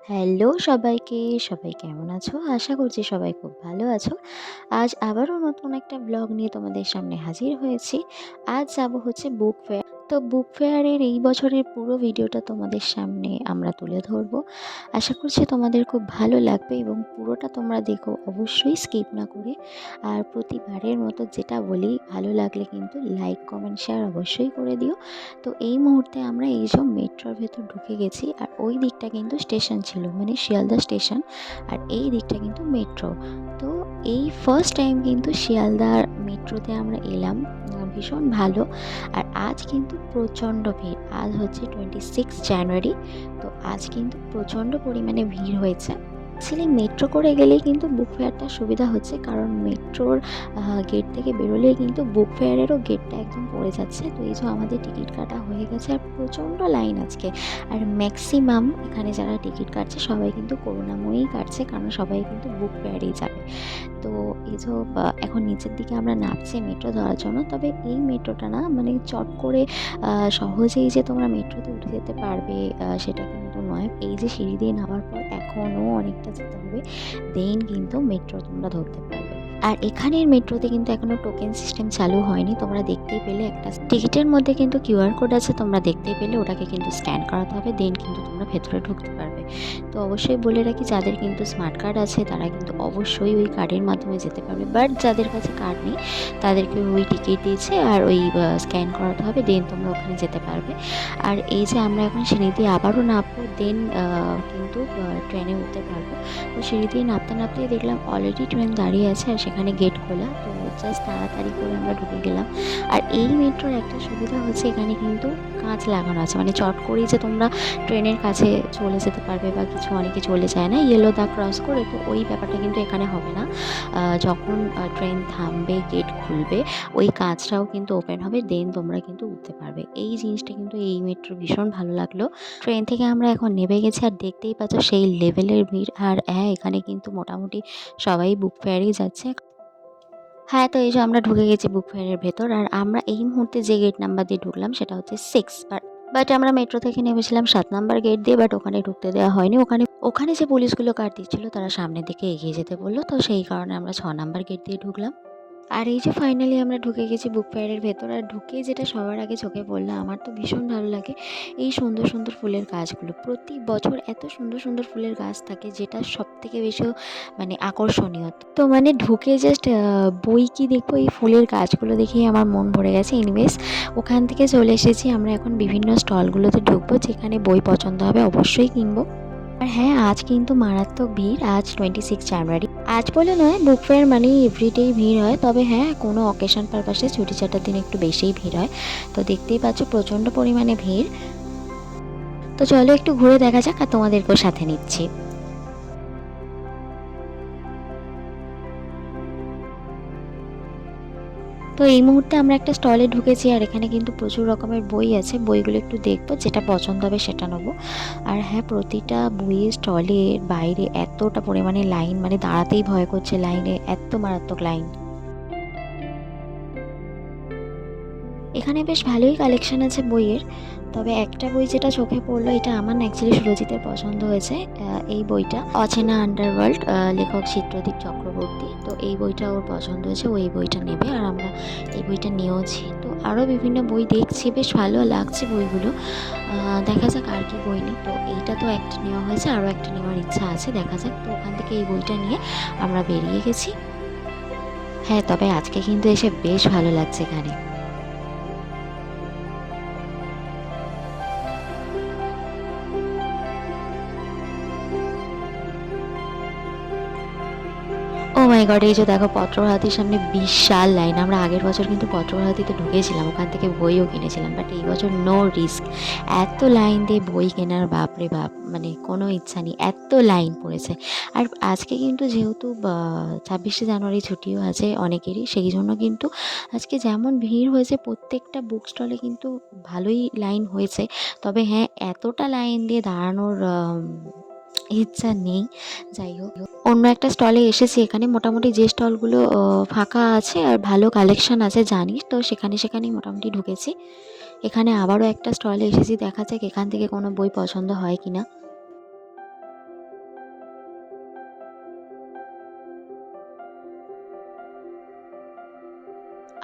Hello সবাইকে, সবাই কেমন আছো? আশা করছি সবাই খুব ভালো আছো। আজ আবারও নতুন একটা ব্লগ নিয়ে তোমাদের সামনে হাজির হয়েছি। আজ যাবো হচ্ছে বুক ফেয়ার। তো বুক ফেয়ারের এই বছরের পুরো ভিডিওটা তোমাদের সামনে আমরা তুলে ধরবো। আশা করছি তোমাদের খুব ভালো লাগবে এবং পুরোটা তোমরা দেখো অবশ্যই স্কিপ না করে। আর প্রতিবারের মতো যেটা বলি, ভালো লাগলে কিন্তু লাইক, কমেন্ট, শেয়ার অবশ্যই করে দিও। তো এই মুহূর্তে আমরা এইসব মেট্রোর ভেতর ঢুকে গেছি, আর ওই দিকটা কিন্তু স্টেশন ছিল, মানে শিয়ালদা স্টেশন, আর এই দিকটা কিন্তু মেট্রো। তো এই ফার্স্ট টাইম কিন্তু শিয়ালদার মেট্রোতে আমরা এলাম। ভীষণ ভালো। আর আজ কিন্তু প্রচণ্ড ভিড়, আজ হচ্ছে 26 জানুয়ারি। তো আজ কিন্তু প্রচণ্ড পরিমাণে ভিড় হয়েছে। অ্যাকচুয়ালি মেট্রো করে গেলেই কিন্তু বুক ফেয়ারটা সুবিধা হচ্ছে, কারণ মেট্রোর গেট থেকে বেরোলেই কিন্তু বুক ফেয়ারেরও গেটটা একদম পড়ে যাচ্ছে। তো এই যে আমাদের টিকিট কাটা হয়ে গেছে, আর প্রচণ্ড লাইন আজকে। আর ম্যাক্সিমাম এখানে যারা টিকিট কাটছে সবাই কিন্তু করুণাময়ী কাটছে, কারণ সবাই কিন্তু বুক ফেয়ারেই যাবে। তো এই যে এখন নিচের দিকে আমরা নামছি মেট্রো ধরার জন্য। তবে এই মেট্রোটা না, মানে চট করে সহজেই যে তোমরা মেট্রোতে উঠে যেতে পারবে সেটা কিন্তু নয়। এই যে সিঁড়ি দিয়ে নামার পর এখনও অনেকটা যেতে হবে, দেন কিন্তু মেট্রো তোমরা ধরতে পারবে। আর এখানের মেট্রোতে কিন্তু এখনও টোকেন সিস্টেম চালু হয়নি। তোমরা দেখতেই পেলে একটা টিকিটের মধ্যে কিন্তু কিউআর কোড আছে, তোমরা দেখতেই পেলে ওটাকে কিন্তু স্ক্যান করাতে হবে, দেন কিন্তু তোমরা ভেতরে ঢুকতে পারবে। তো অবশ্যই বলে রাখি, যাদের কিন্তু স্মার্ট কার্ড আছে তারা কিন্তু অবশ্যই ওই কার্ডের মাধ্যমে যেতে পারবে, বাট যাদের কাছে কার্ড নেই তাদেরকে ওই টিকিট দিয়েছে আর ওই স্ক্যান করাতে হবে, দেন তোমরা ওখানে যেতে পারবে। আর এই যে আমরা এখন সিঁড়ি দিয়ে আবারও নামবো, দেন কিন্তু ট্রেনে উঠতে পারবো। তো সিঁড়ি দিয়ে নামতে নামতেই দেখলাম অলরেডি ট্রেন দাঁড়িয়ে আছে, আর সেখানে গেট খোলা। তো জাস্ট তাড়াতাড়ি করে আমরা ঢুকে গেলাম। আর এই মেট্রোর একটা সুবিধা হচ্ছে, এখানে কিন্তু কাঁচ লাগানো আছে, মানে চট করেই যে তোমরা ট্রেনের কাছে চলে যেতে পারবে বা কিছু, অনেকে চলে যায় না ইয়েলো দাগ ক্রস করে, তো ওই ব্যাপারটা কিন্তু এখানে হবে না। যখন ট্রেন থামবে, গেট খুলবে, ওই কাঁচটাও কিন্তু ওপেন হবে, দেন তোমরা কিন্তু উঠতে পারবে। এই জিনিসটা কিন্তু এই মেট্রো ভীষণ ভালো লাগলো। ট্রেন থেকে আমরা এখন নেমে গেছি, আর দেখতেই পাচ্ছ সেই লেভেলের ভিড়। আর হ্যাঁ, এখানে কিন্তু মোটামুটি সবাই বুক ফেয়ারেই যাচ্ছে। হ্যাঁ, তো এই যে আমরা ঢুকে গেছি বুক ফেয়ারের ভেতর, আর আমরা এই মুহূর্তে যে গেট নাম্বার দিয়ে ঢুকলাম সেটা হচ্ছে 6। বাট আমরা মেট্রো থেকে নেমেছিলাম 7 নাম্বার গেট দিয়ে, বাট ওখানে ঢুকতে দেওয়া হয়নি। ওখানে ওখানে যে পুলিশগুলো কার্ড দিচ্ছিল তারা সামনের দিকে এগিয়ে যেতে বললো, তো সেই কারণে আমরা 6 নাম্বার গেট দিয়ে ঢুকলাম। আর এই যে ফাইনালি আমরা ঢুকে গেছি বুক ফেয়ারের ভেতর। আর ঢুকেই যেটা সবার আগে চোখে পড়লো, আমার তো ভীষণ ভালো লাগে এই সুন্দর সুন্দর ফুলের গাছগুলো। প্রতি বছর এত সুন্দর সুন্দর ফুলের গাছ থাকে, যেটা সব থেকে বেশি মানে আকর্ষণীয়। তো মানে ঢুকে জাস্ট বই কি দেখবো, এই ফুলের গাছগুলো দেখেই আমার মন ভরে গেছে। এনিওয়েজ, ওখান থেকে চলে এসেছি আমরা এখন বিভিন্ন স্টলগুলোতে ঢুকবো, যেখানে বই পছন্দ হবে অবশ্যই কিনবো। আর হ্যাঁ, আজ কিন্তু মারাত্মক ভিড়। আজ 26 জানুয়ারি। আজ বলে নয়, বুক ফেয়ার মানে এভরিডেই ভিড় হয়। তবে হ্যাঁ, কোনো অকেশন পারপাসে ছুটি ছাটার দিন একটু বেশিই ভিড় হয়। তো দেখতেই পাচ্ছ প্রচণ্ড পরিমাণে ভিড়। তো চলো একটু ঘুরে দেখা যাক, আর তোমাদেরকেও সাথে নিচ্ছি। তো এই মুহূর্তে আমরা একটা স্টলে ঢুকেছি, আর এখানে কিন্তু প্রচুর রকমের বই আছে। বইগুলো একটু দেখবো, যেটা পছন্দ হবে সেটা নেবো। আর হ্যাঁ, প্রতিটা বইয়ের স্টলের বাইরে এতটা পরিমাণে লাইন, মানে দাঁড়াতেই ভয় করছে লাইনে, এত মারাত্মক লাইন। এখানে বেশ ভালোই কালেকশন আছে বইয়ের। তবে একটা বই যেটা চোখে পড়লো, এটা আমার না অ্যাকচুয়ালি সুরজিতের পছন্দ হয়েছে। এই বইটা অচেনা আন্ডারওয়ার্ল্ড, লেখক চিত্রদীপ চক্রবর্তী। তো এই বইটা ওর পছন্দ হয়েছে, ও এই বইটা নেবে, আর আমরা এই বইটা নিয়েওছি। তো আরও বিভিন্ন বই দেখছি, বেশ ভালো লাগছে বইগুলো। দেখা যাক আর কি বই নিই। তো এইটা তো একটা নেওয়া হয়েছে, আরও একটা নেওয়ার ইচ্ছা আছে, দেখা যাক। তো ওখান থেকে এই বইটা নিয়ে আমরা বেরিয়ে গেছি। হ্যাঁ, তবে আজকে কিন্তু এসে বেশ ভালো লাগছে এখানে। ও মাই গড! এই যে দেখো, পত্রভারতীর সামনে বিশাল লাইন। আমরা আগের বছর কিন্তু পত্রভারতীতে ঢুকেছিলাম, ওখান থেকে বইও কিনেছিলাম, বাট এই বছর নো রিস্ক। এত লাইন দিয়ে বই কেনার, বাপরে বাপ, মানে কোনো ইচ্ছা নেই, এত লাইন পড়েছে। আর আজকে কিন্তু যেহেতু 26শে জানুয়ারি ছুটিও আছে অনেকেরই, সেই জন্য কিন্তু আজকে যেমন ভিড় হয়েছে প্রত্যেকটা বুক স্টলে কিন্তু ভালোই লাইন হয়েছে। তবে হ্যাঁ, এতটা লাইন দিয়ে দাঁড়ানোর ইচ্ছা নেই। যাই হোক, অন্য একটা স্টলে এসেছি। এখানে মোটামুটি যে স্টলগুলো ফাঁকা আছে আর ভালো কালেকশন আছে জানিস, তো সেখানেই মোটামুটি ঢুকেছি। এখানে আবারও একটা স্টলে এসেছি, দেখা যাক এখান থেকে কোনো বই পছন্দ হয় কিনা।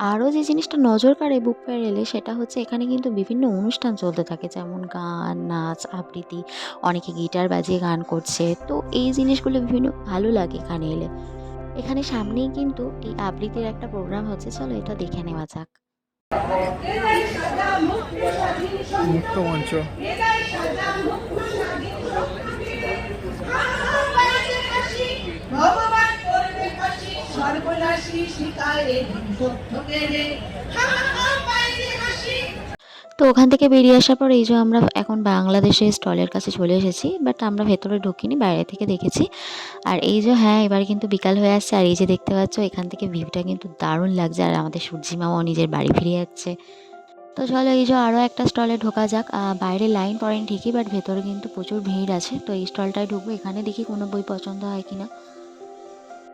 আরও যে জিনিসটা নজর কাড়ে বুক ফেয়ার এলে সেটা হচ্ছে এখানে কিন্তু বিভিন্ন অনুষ্ঠান চলতে থাকে, যেমন গান, নাচ, আবৃত্তি, অনেকে গিটার বাজিয়ে গান করছে। তো এই জিনিসগুলো বিভিন্ন ভালো লাগে এখানে এলে। এখানে সামনেই কিন্তু এই আবৃত্তির একটা প্রোগ্রাম হচ্ছে, চলো এটা দেখে নেওয়া যাক। মুক্ত মঞ্চ। ভগবান করবে হাসি সর্বনাশী শিকারে সত্য গেলে বাইরে হাসি। তো ওখান থেকে বেরিয়ে আসার পর এই যে আমরা এখন বাংলাদেশের স্টলের কাছে চলে এসেছি, বাট আমরা ভেতরে ঢুকিনি, বাইরে থেকে দেখেছি। আর এই যে হ্যাঁ, এবার কিন্তু বিকাল হয়ে আসছে, আর এই যে দেখতে পাচ্ছ এখান থেকে ভিউটা কিন্তু দারুণ লাগছে, আর আমাদের সূর্যি মামাও নিজের বাড়ি ফিরে যাচ্ছে। তো চলো এই যে আরও একটা স্টলে ঢোকা যাক। বাইরে লাইন পড়েন ঠিকই, বাট ভেতরে কিন্তু প্রচুর ভিড় আছে। তো এই স্টলটায় ঢুকবো, এখানে দেখি কোনো বই পছন্দ হয় কিনা।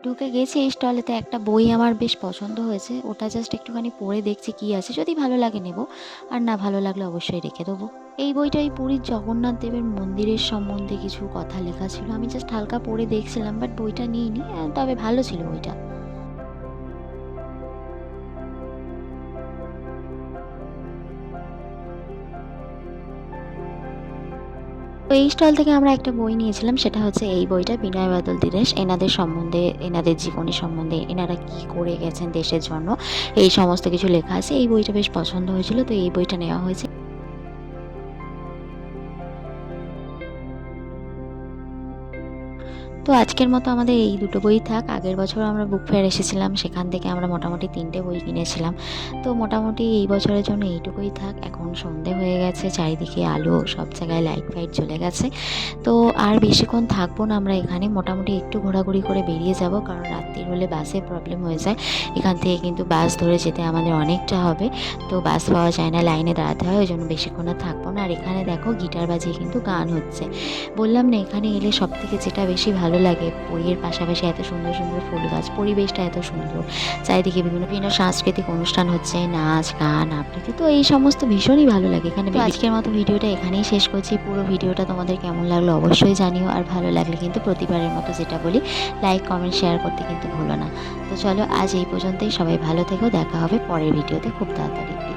ঢুকে গেছি এই স্টলেতে, একটা বই আমার বেশ পছন্দ হয়েছে, ওটা জাস্ট একটুখানি পড়ে দেখছি কি আছে, যদি ভালো লাগে নেব, আর না ভালো লাগলে অবশ্যই রেখে দেবো। এই বইটা এই পুরীর জগন্নাথ দেবের মন্দিরের সম্বন্ধে কিছু কথা লেখা ছিল, আমি জাস্ট হালকা পড়ে দেখছিলাম, বাট বইটা নিইনি, তবে ভালো ছিল বইটা। তো এই স্টল থেকে আমরা একটা বই নিয়েছিলাম, সেটা হচ্ছে এই বইটা, বিনয় বাদল দীনেশ, এনাদের সম্বন্ধে, এনাদের জীবনী সম্বন্ধে, এনারা কি করে গেছেন দেশের জন্য, এই সমস্ত কিছু লেখা আছে। এই বইটা বেশ পছন্দ হয়েছিল, তো এই বইটা নেওয়া হয়েছে। তো আজকের মতো আমাদের এই দুটো বই থাক। আগের বছর আমরা বুক ফেয়ার এসেছিলাম, সেখান থেকে আমরা মোটামুটি 3টে বই কিনেছিলাম। তো মোটামুটি এই বছরের জন্য এইটুকুই থাক। এখন সন্ধে হয়ে গেছে, চারিদিকে আলো, সব জায়গায় লাইট ফাইট জ্বলে গেছে। তো আর বেশিক্ষণ থাকবো না আমরা এখানে, মোটামুটি একটু ঘোরাঘুরি করে বেরিয়ে যাব, কারণ রাত্রির হলে বাসে প্রবলেম হয়ে যায়। এখান থেকে কিন্তু বাস ধরে যেতে আমাদের অনেকটা হবে, তো বাস পাওয়া যায় না, লাইনে দাঁড়াতে হয়, ওই জন্য বেশিক্ষণ আর থাকবো না। আর এখানে দেখো গিটার বাজিয়ে কিন্তু গান হচ্ছে। বললাম না, এখানে এলে সব থেকে যেটা বেশি ভালো লাগে, বইয়ের পাশাপাশি এত সুন্দর সুন্দর ফুল গাছ, পরিবেশটা এত সুন্দর, চারিদিকে বিভিন্ন বিভিন্ন সাংস্কৃতিক অনুষ্ঠান হচ্ছে, নাচ, গান, আবৃত্তি, তো এই সমস্ত ভীষণই ভালো লাগে এখানে। আজকের মতো ভিডিওটা এখানেই শেষ করছি। পুরো ভিডিওটা তোমাদের কেমন লাগলো অবশ্যই জানিও, আর ভালো লাগলে কিন্তু প্রতিবারের মতো যেটা বলি, লাইক, কমেন্ট, শেয়ার করতে কিন্তু ভুলো না। তো চলো আজ এই পর্যন্তই, সবাই ভালো থেকো, দেখা হবে পরের ভিডিওতে খুব তাড়াতাড়ি।